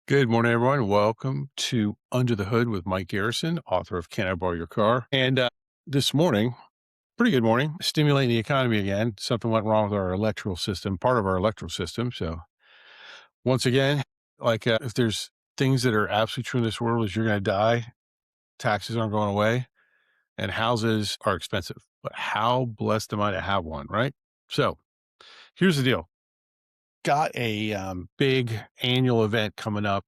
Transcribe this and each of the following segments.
Good morning, everyone. Welcome to Under the Hood with Mike Garrison, author of Can I Borrow Your Car? And this morning, pretty good morning, stimulating the economy again. Something went wrong with our electoral system, part of our electoral system. So once again, if there's things that are absolutely true in this world is you're going to die, taxes aren't going away, and houses are expensive. But how blessed am I to have one, right? So here's the deal. Got a big annual event coming up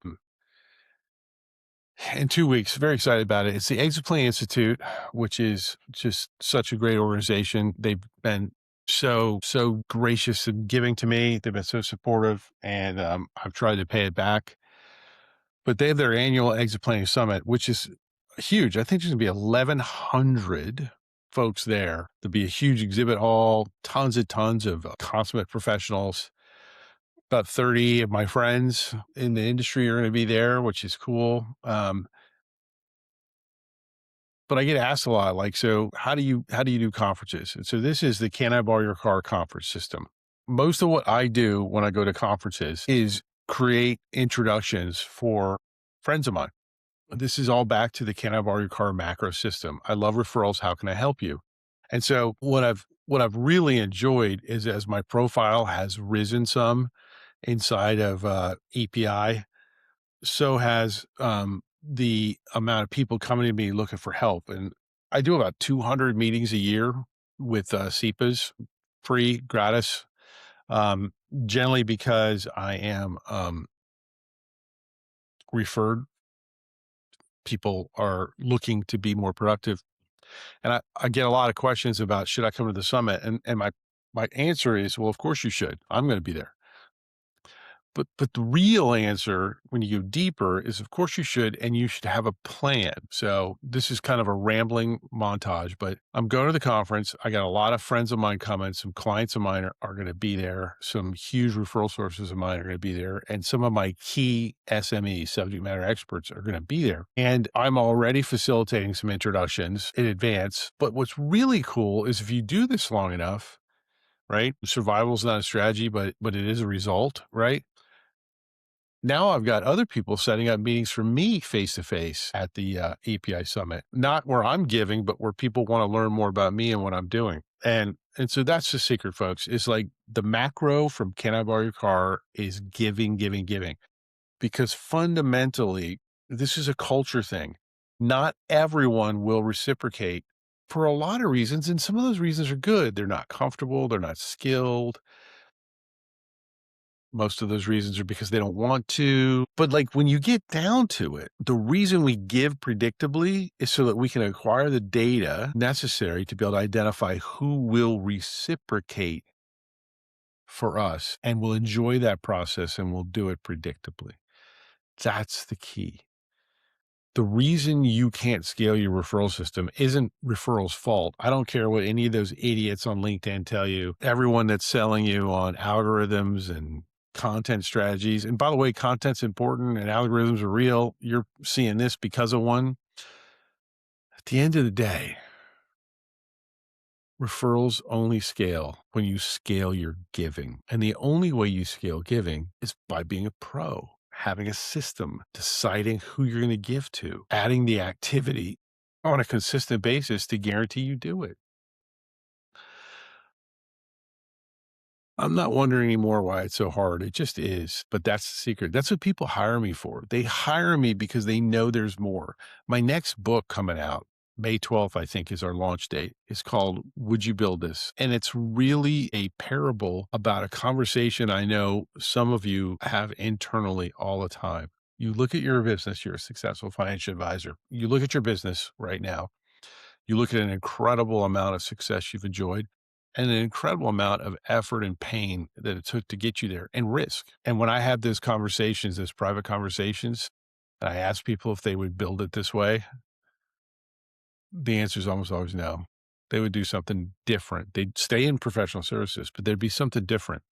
in 2 weeks. Very excited about it. It's the Exit Plan Institute, which is just such a great organization. They've been so gracious and giving to me. They've been so supportive, and I've tried to pay it back. But they have their annual Exit Planning Summit, which is huge. I think there's going to be 1,100 folks there. There'll be a huge exhibit hall, tons and tons of consummate professionals. About 30 of my friends in the industry are going to be there, which is cool. But I get asked a lot, like, so how do you do conferences? And so this is the Can I Borrow Your Car conference system. Most of what I do when I go to conferences is create introductions for friends of mine. This is all back to the Can I Borrow Your Car macro system. I love referrals. How can I help you? And so what I've really enjoyed is as my profile has risen some inside of EPI, so has the amount of people coming to me looking for help. And I do about 200 meetings a year with CEPAs, free, gratis, um, generally because I am referred. People are looking to be more productive. And I get a lot of questions about should I come to the summit? And my answer is, well, of course you should. I'm going to be there. But the real answer when you go deeper is of course you should, and you should have a plan. So this is kind of a rambling montage, but I'm going to the conference. I got a lot of friends of mine coming. Some clients of mine are going to be there. Some huge referral sources of mine are going to be there. And some of my key SMEs, subject matter experts, are going to be there. And I'm already facilitating some introductions in advance. But what's really cool is if you do this long enough, right? Survival is not a strategy, but it is a result, right? Now I've got other people setting up meetings for me face to face at the API Summit, not where I'm giving, but where people want to learn more about me and what I'm doing. And so that's the secret, folks. It's like the macro from Can I Borrow Your Car is giving, giving, giving, because fundamentally this is a culture thing. Not everyone will reciprocate for a lot of reasons, and some of those reasons are good. They're not comfortable, they're not skilled. Most of those reasons are because they don't want to. But like when you get down to it, the reason we give predictably is so that we can acquire the data necessary to be able to identify who will reciprocate for us and will enjoy that process and will do it predictably. That's the key. The reason you can't scale your referral system isn't referrals' fault. I don't care what any of those idiots on LinkedIn tell you. Everyone that's selling you on algorithms and content strategies. And by the way, content's important and algorithms are real. You're seeing this because of one. At the end of the day, referrals only scale when you scale your giving. And the only way you scale giving is by being a pro, having a system, deciding who you're going to give to, adding the activity on a consistent basis to guarantee you do it. I'm not wondering anymore why it's so hard. It just is. But that's the secret. That's what people hire me for. They hire me because they know there's more. My next book coming out, May 12th, I think is our launch date. It's called Would You Build This? And it's really a parable about a conversation I know some of you have internally all the time. You look at your business, you're a successful financial advisor. You look at your business right now, you look at an incredible amount of success you've enjoyed and an incredible amount of effort and pain that it took to get you there and risk. And when I have those conversations, those private conversations, and I ask people if they would build it this way, the answer is almost always no. They would do something different. They'd stay in professional services, but there'd be something different.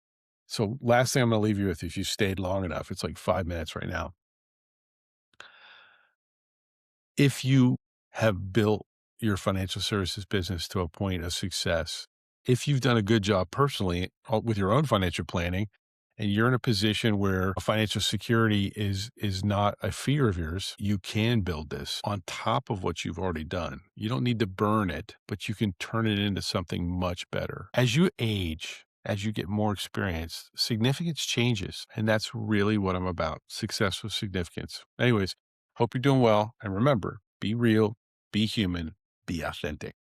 So last thing I'm going to leave you with, if you stayed long enough, it's like 5 minutes right now. If you have built your financial services business to a point of success, if you've done a good job personally with your own financial planning, and you're in a position where financial security is not a fear of yours, you can build this on top of what you've already done. You don't need to burn it, but you can turn it into something much better. As you age, as you get more experience, significance changes. And that's really what I'm about, success with significance. Anyways, hope you're doing well. And remember, be real, be human, be authentic.